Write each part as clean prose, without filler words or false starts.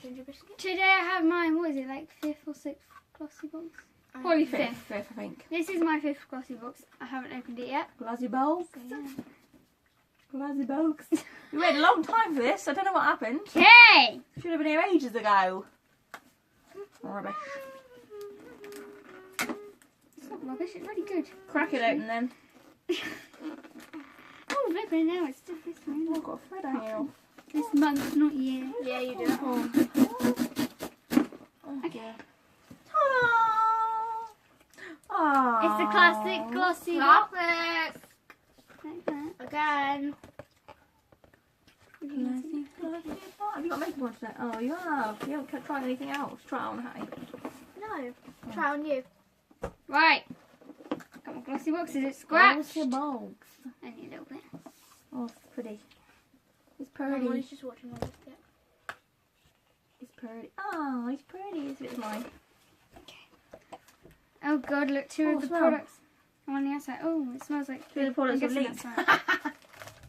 ginger biscuit. Today I have mine, what is it, like 5th or 6th Glossybox? Probably 5th. 5th, I think. This is my 5th Glossybox. I haven't opened it yet. Glossybox. So, yeah. Glossybox. We waited a long time for this. I don't know what happened. Okay! Should have been here ages ago. Rubbish. It's not rubbish, it's really good. Crack it open then. Oh, flipping now, it's still this one. Oh, I've got a thread hanging off. This month, not year. Yeah, you do. Oh. Okay. Ta-da! It's the classic Glossybox. Classic. Like that. Again. Have you got makeup on today? Oh, you have. You haven't tried anything else. Try it on, Hattie. No. Try on you. Right. Got my Glossybox. Is it scratched? Glossybox. Only a little bit. Oh, it's pretty. It's Molly's pretty. just watching all this. Yeah. It's pretty. Oh, it's pretty. It's a bit mine. Oh god, look, two Oh, of the smell. products are on the outside. Oh, it smells like... Two of the products I'm have guessing leaked. that's right.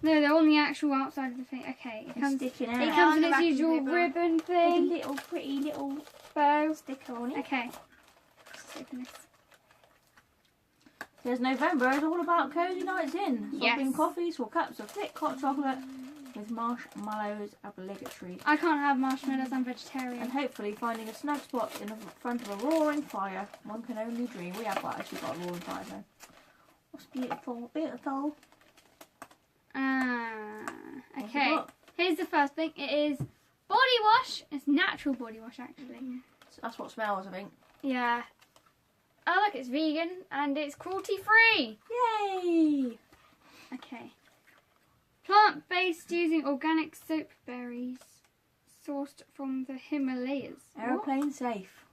No, they're on the actual outside of the thing. Okay, it comes, Sticking it out. comes on with the its wrapping usual paper. ribbon With a thing. little pretty little Bow. sticker on it. Okay. Let's open this. Says November is all about cozy nights in. Yes. Swapping coffees for cups of thick hot chocolate with marshmallows obligatory. I can't have marshmallows, I'm And vegetarian. hopefully finding a snug spot in the front of a roaring fire. One can only dream. We have actually got a roaring fire though. What's beautiful? Beautiful. Okay. What? Here's the first thing. It is body wash. It's natural body wash, actually. That's what smells, I think. Yeah. Oh, look, it's vegan and it's cruelty-free. Yay! Okay. Plant-based using organic soap berries sourced from the Himalayas. Aeroplane safe.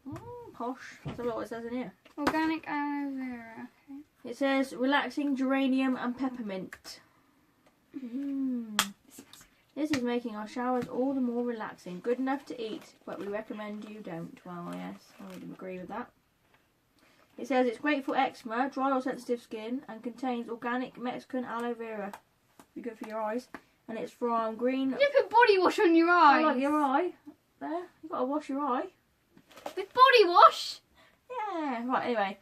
Posh. Let's have a look what it says in here. What? Organic aloe vera. Okay. It says relaxing geranium and peppermint. This is making our showers all the more relaxing. Good enough to eat, but we recommend you don't. Well, yes, I would agree with that. It says it's great for eczema, dry or sensitive skin, and contains organic Mexican aloe vera. Be good for your eyes. And it's from green. You put body wash on your I eyes. like your eye. There, you got to wash your eye. With body wash? Yeah. Right. Anyway,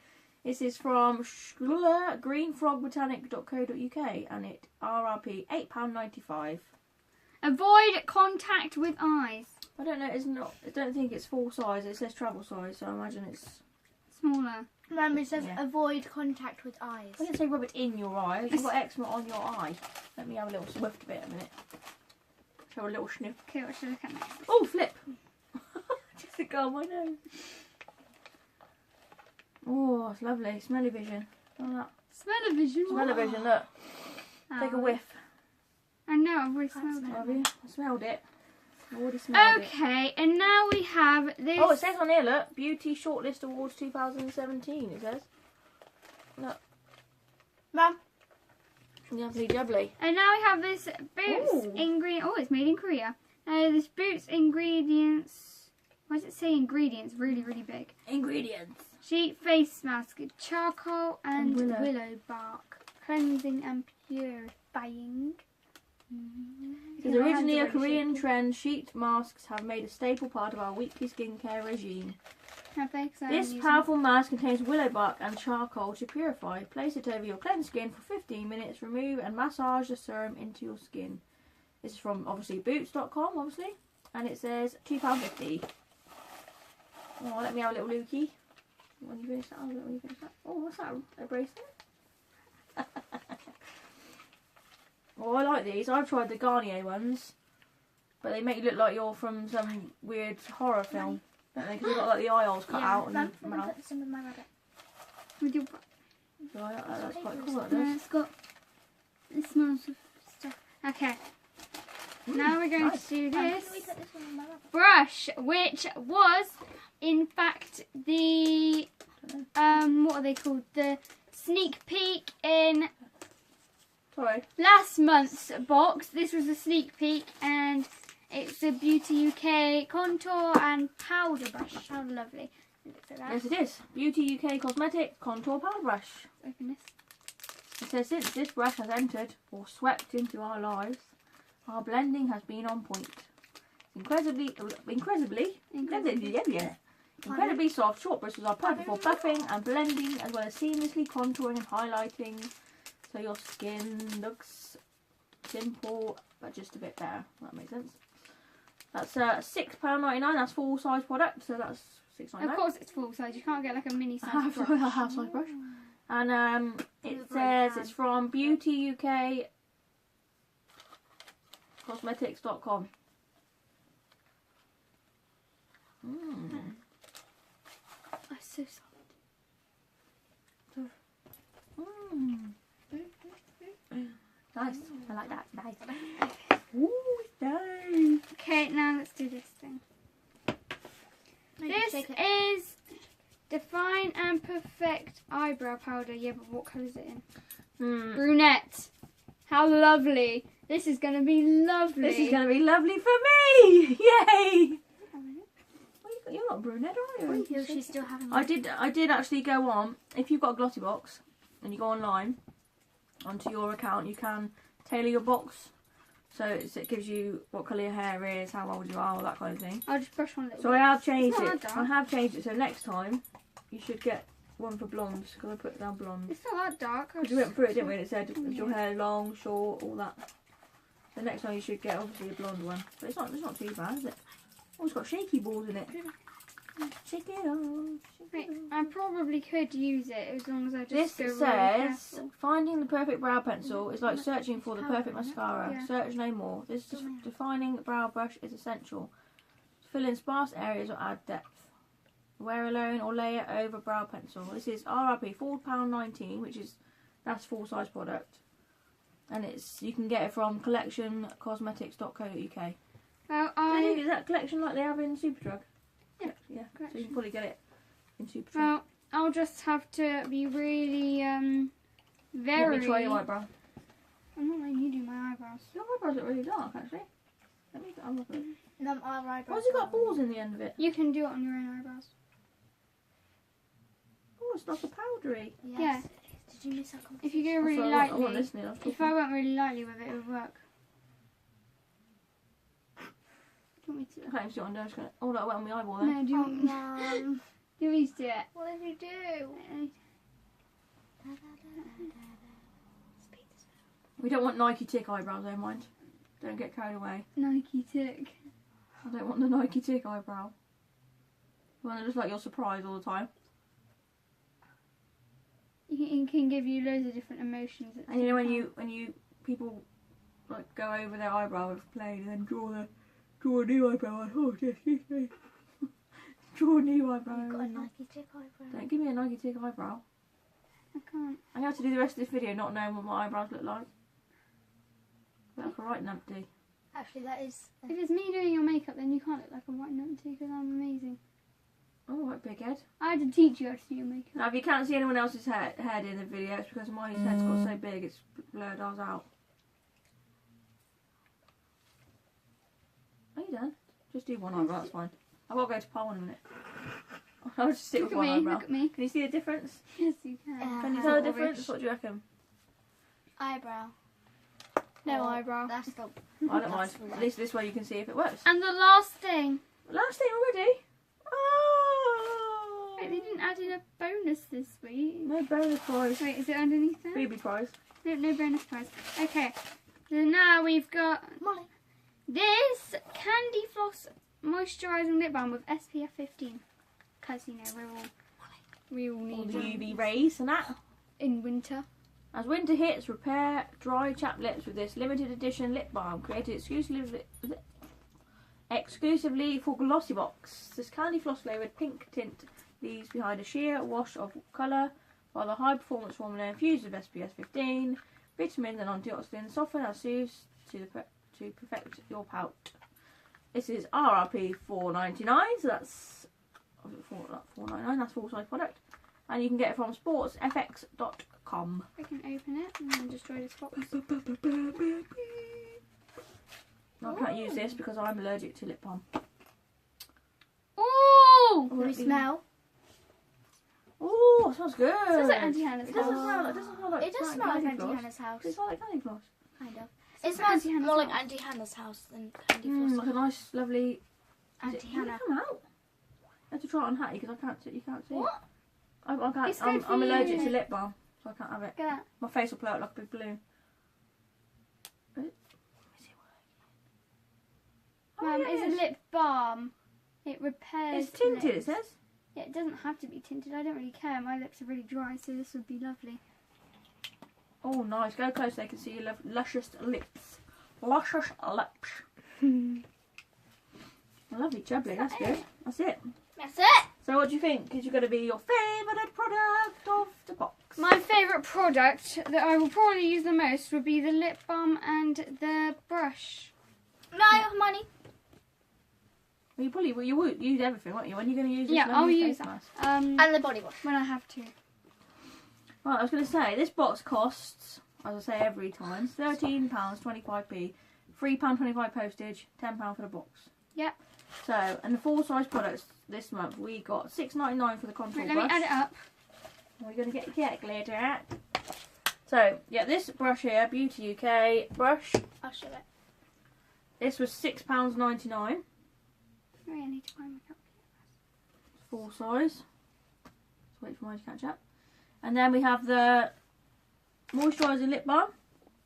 this is from greenfrogbotanic.co.uk, and it RRP £8.95. Avoid contact with eyes. I don't know. It's not. I don't think it's full size. It says travel size, so I imagine it's. Smaller. Mum, it says Yeah. avoid contact with eyes. I didn't say rub it in your eye. You've got eczema on your eye. Let me have a little swift bit a minute. Show a little sniff. Okay, what should I look at next? Oh, flip! Just a go on my nose. Oh, it's lovely. Smelly vision. Smell that. Smell-o-vision. Smell-o-vision, look. Take a whiff. I know, I've already smelled it. Have you? I smelled it. I already smelled it. Okay, and now we have this. Oh, it says on here, look. Beauty Shortlist Awards 2017, it says. Look. Mum, Lovely jubbly. And now we have this Boots Ooh. ingredient. Oh, it's made in Korea. This Boots ingredients. Why does it say ingredients? Really, really big. Ingredients. Sheet face mask, charcoal and And willow. willow bark, cleansing and purifying. It's originally a Korean trend. Sheet masks have made a staple part of our weekly skincare regime. Have they? 'Cause I This haven't used powerful mask contains willow bark and charcoal to purify. Place it over your cleansed skin for 15 minutes. Remove and massage the serum into your skin. This is from obviously boots.com, obviously, and it says £2.50. Oh, let me have a little lookie. When you finish that, I'll when you finish that. Oh, what's that? A bracelet? Oh, I like these. I've tried the Garnier ones, but they make you look like you're from some weird horror film, don't they? Because you've got like the eye holes cut out and Mum, the let me mouth. put this in with my rabbit. With your, So that's quite cool. That no, does. it's got. It smells of stuff. Okay. Now we're going nice. to do Mum, this can we put this in with my rabbit? brush, which was in fact the what are they called? The sneak peek in Sorry. last month's box. This was a sneak peek, and it's a Beauty UK contour and powder brush. How lovely! It looks like that. Yes, it is. Beauty UK Cosmetic Contour Powder Brush. Open this. It says since this brush has entered or swept into our lives, our blending has been on point. Incredibly soft. Short bristles are perfect for buffing and blending, as well as seamlessly contouring and highlighting. So your skin looks simple, but just a bit better. That makes sense. That's £6.99. That's full size product, so that's £6.99. Of course, it's full size. You can't get like a mini size half size brush. And it says it's from Beauty UK Cosmetics.com. That's so soft. Nice. I like that. Nice. Ooh, nice. Okay, now let's do this thing. This is Define and Perfect Eyebrow Powder. Yeah, but what colour is it in? Brunette. How lovely. This is going to be lovely. This is going to be lovely for me. Yay. Well, you're not brunette, are you? She's still having I did actually go on. If you've got a Glossybox and you go online onto your account, you can tailor your box. So it gives you what colour your hair is, how old you are, all that kind of thing. I'll just brush one little So I have changed It's not it. that I have changed it. So next time you should get one for blondes, because I put down blonde. It's not that dark. Because we went through it, didn't we? And it said is your hair long, short, all that. So next time you should get obviously a blonde one. But it's not too bad, is it? Oh, it's got shaky balls in it. Shake it off. Wait, I probably could use it as long as I just This go really says careful. finding the perfect brow pencil is like searching for the perfect mascara. Yeah. Search no more. This defining brow brush is essential to fill in sparse areas or add depth. Wear alone or layer over brow pencil. This is RRP £4.19, that's full size product, and you can get it from collectioncosmetics.co.uk. Well, Is that collection like they have in Superdrug? Yeah. Yeah. So you can probably get it in Superdrug. Well, I'll just have to be really, very... Let me try your eyebrow. I'm not letting you do my eyebrows. Your eyebrows look really dark, actually. Let me have a look at it. eyebrows. Why's it got balls in the end of it? You can do it on your own eyebrows. Oh, it's like a powdery. Yes. Yeah. Did you miss that conversation? If you go I really wasn't lightly, listening. I was if talking. I went really lightly with it, it would work. Do you want me to? I can't even see what I'm doing. I'm just gonna... Oh, that went on my eyeball there. No, do you want me to? Mum. Do you want me to do it? What did you do? We don't want Nike Tick eyebrows, don't mind. Don't get carried away. Nike tick. I don't want the Nike Tick eyebrow. You want to just like you're surprised all the time. It can give you loads of different emotions. At the And you know same when time. you people like go over their eyebrow with plane and then draw a new eyebrow on. Oh, yes, excuse me. Draw a new eyebrow. You've got a Nike Tick eyebrow. Don't give me a Nike Tick eyebrow. I can't. I'm going to have to do the rest of this video not knowing what my eyebrows look like. That's right, numpty. Actually, that is. If it's me doing your makeup, then you can't look like a white numpty because I'm amazing. Oh, right, big head. I had to teach you how to do your makeup. Now, if you can't see anyone else's head in the video, it's because my head's got so big it's blurred ours out. Are you done? Just do one eyebrow, that's fine. I've got to go to Paul in a minute. I'll just stick Look with at one me, eyebrow. look at me. Can you see the difference? Yes, you can. Can you tell the difference? What do you reckon? Eyebrow. No Oh, eyebrow. That's the. I don't mind. At least this way you can see if it works. And the last thing. Last thing already? Oh! Wait, they didn't add in a bonus this week. No bonus prize. Wait, is it underneath there? Booby prize. No bonus prize. Okay. So now we've got Molly. this Candy Floss Moisturising Lip Balm with SPF 15. Because, you know, we all All need the them UV rays and that. in winter. As winter hits, repair dry chapped lips with this limited edition lip balm created exclusively for Glossybox. This candy floss flavoured pink tint leaves behind a sheer wash of colour, while the high performance formula infused with SPF 15, vitamins and antioxidants soften and soothe to perfect your pout. This is RRP $4.99, so that's $4.99. That's full size product, and you can get it from sportsfx.com. I can open it and then destroy this box. I can't use this because I'm allergic to lip balm. Ooh! Can we smell? Oh, it smells good. Smells like Auntie Hannah's It doesn't house. smell like. It doesn't smell like. It does smell like candy Auntie floss. Hannah's house. It smells like candy floss. Kind of. It smells Auntie Hannah's more like house. Auntie Hannah's house than Candy Floss. Like a nice, lovely. Auntie Can it Hannah. come out? I have to try it on Hattie because I can't see. You can't see What? it. I can't. It's good for I'm allergic you. to lip balm, so I can't have it. Look at that. My face will blow out like a big balloon. Is it working? Mum, yeah, it it's is. a lip balm. It repairs. It's tinted. lips. It says. Yeah, it doesn't have to be tinted. I don't really care. My lips are really dry, so this would be lovely. Oh, nice. Go close so they can see your luscious lips. Luscious lips. Lovely jubbly. That's good. That's it. That's it. So, what do you think is going to be your favourite product of the box? My favourite product that I will probably use the most would be the lip balm and the brush. No, money. Well, you would use everything, won't you? When are you going to use this? Yeah, lovely I'll use face that. mask? And the body wash. When I have to. Right, I was going to say, this box costs, as I say every time, £13.25p, £3.25 postage, £10 for the box. Yep. So, and the full size products this month, we got £6.99 for the contour Right, let brush. me add it up. We're going to get the calculator out. So, yeah, this brush here, Beauty UK brush, I'll show it. this was £6.99, Sorry, I need to find my calculator. full size. Let's wait for mine to catch up. And then we have the moisturising lip balm.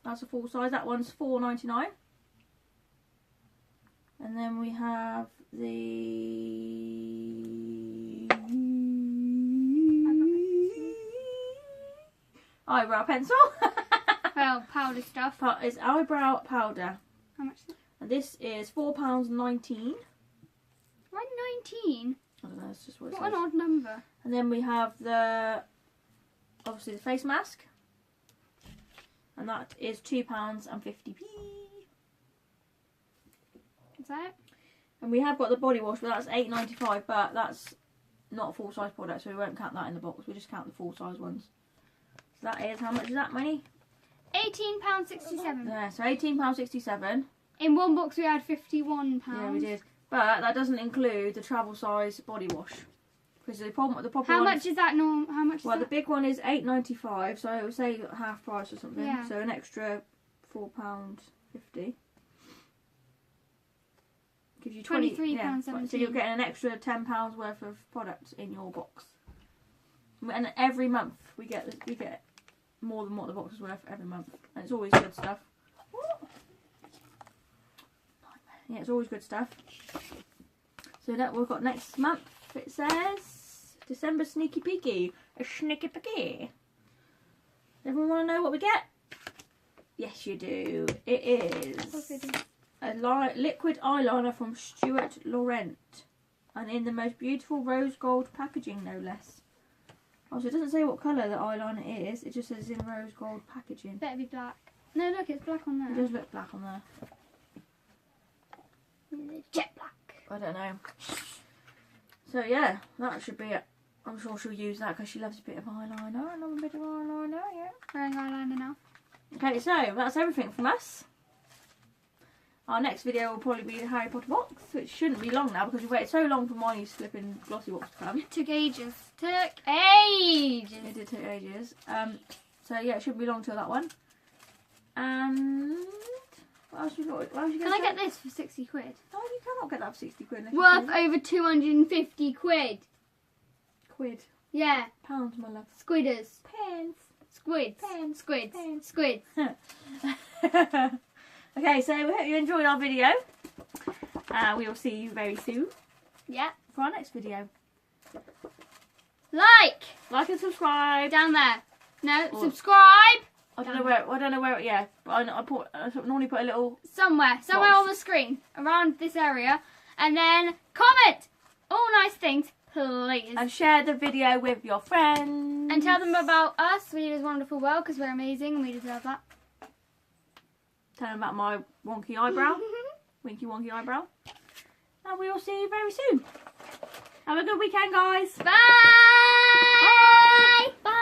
That's a full size. That one's £4.99. And then we have the eyebrow pencil. Well, powder stuff. It's eyebrow powder. How much is it? And this is £4.19. Why 19? I don't know, it's just what it What says. an odd number. And then we have obviously the face mask. And that is £2.50p. Is that it? And we have got the body wash, but that's £8.95, but that's not a full size product, so we won't count that in the box. We just count the full size ones. So that is, how much is that, money? £18.67. Yeah, so £18.67. In one box we had £51. Yeah, we did. But that doesn't include the travel size body wash. Because the proper How one, much is that norm? How much is well, the that? big one is £8.95, so it would say half price or something. Yeah. So an extra £4.50. Gives you £23.17. So you're getting an extra £10 worth of products in your box. And every month we get more than what the box is worth every month. And it's always good stuff. Yeah, it's always good stuff. So that we've got next month, it says December Sneaky Peeky. A sneaky peeky. Everyone want to know what we get? Yes, you do. It is a liquid eyeliner from Stuart Laurent. And in the most beautiful rose gold packaging, no less. Oh, so it doesn't say what colour the eyeliner is. It just says in rose gold packaging. Better be black. No, look, it's black on It there. does look black on there. Jet black. I don't know. So yeah, that should be it. I'm sure she'll use that because she loves a bit of eyeliner. I love a bit of eyeliner, yeah. Wearing eyeliner now. Okay, so that's everything from us. Our next video will probably be the Harry Potter box, which shouldn't be long now because we waited so long for my flipping Glossybox to come. Took ages. Took ages. It did take ages. So yeah, it shouldn't be long till that one. And what else you got? What else you Can I get this for 60 quid? No, you cannot get that for 60 quid. unless you Worth pay over 250 quid. quid. Yeah. Pounds, my love. Squidders. Pence. Squids. Pence. Squids. Pence. Squids. Okay, so we hope you enjoyed our video. We will see you very soon Yeah. for our next video. Like. Like and subscribe. Down there. No, Or- subscribe. I don't know where. Yeah, but I normally put a little. Somewhere Box. on the screen. Around this area. And then comment. All nice things, please. And share the video with your friends. And tell them about us. We do this wonderful world because we're amazing and we deserve that. Tell them about my wonky eyebrow. Winky wonky eyebrow. And we will see you very soon. Have a good weekend, guys. Bye. Bye.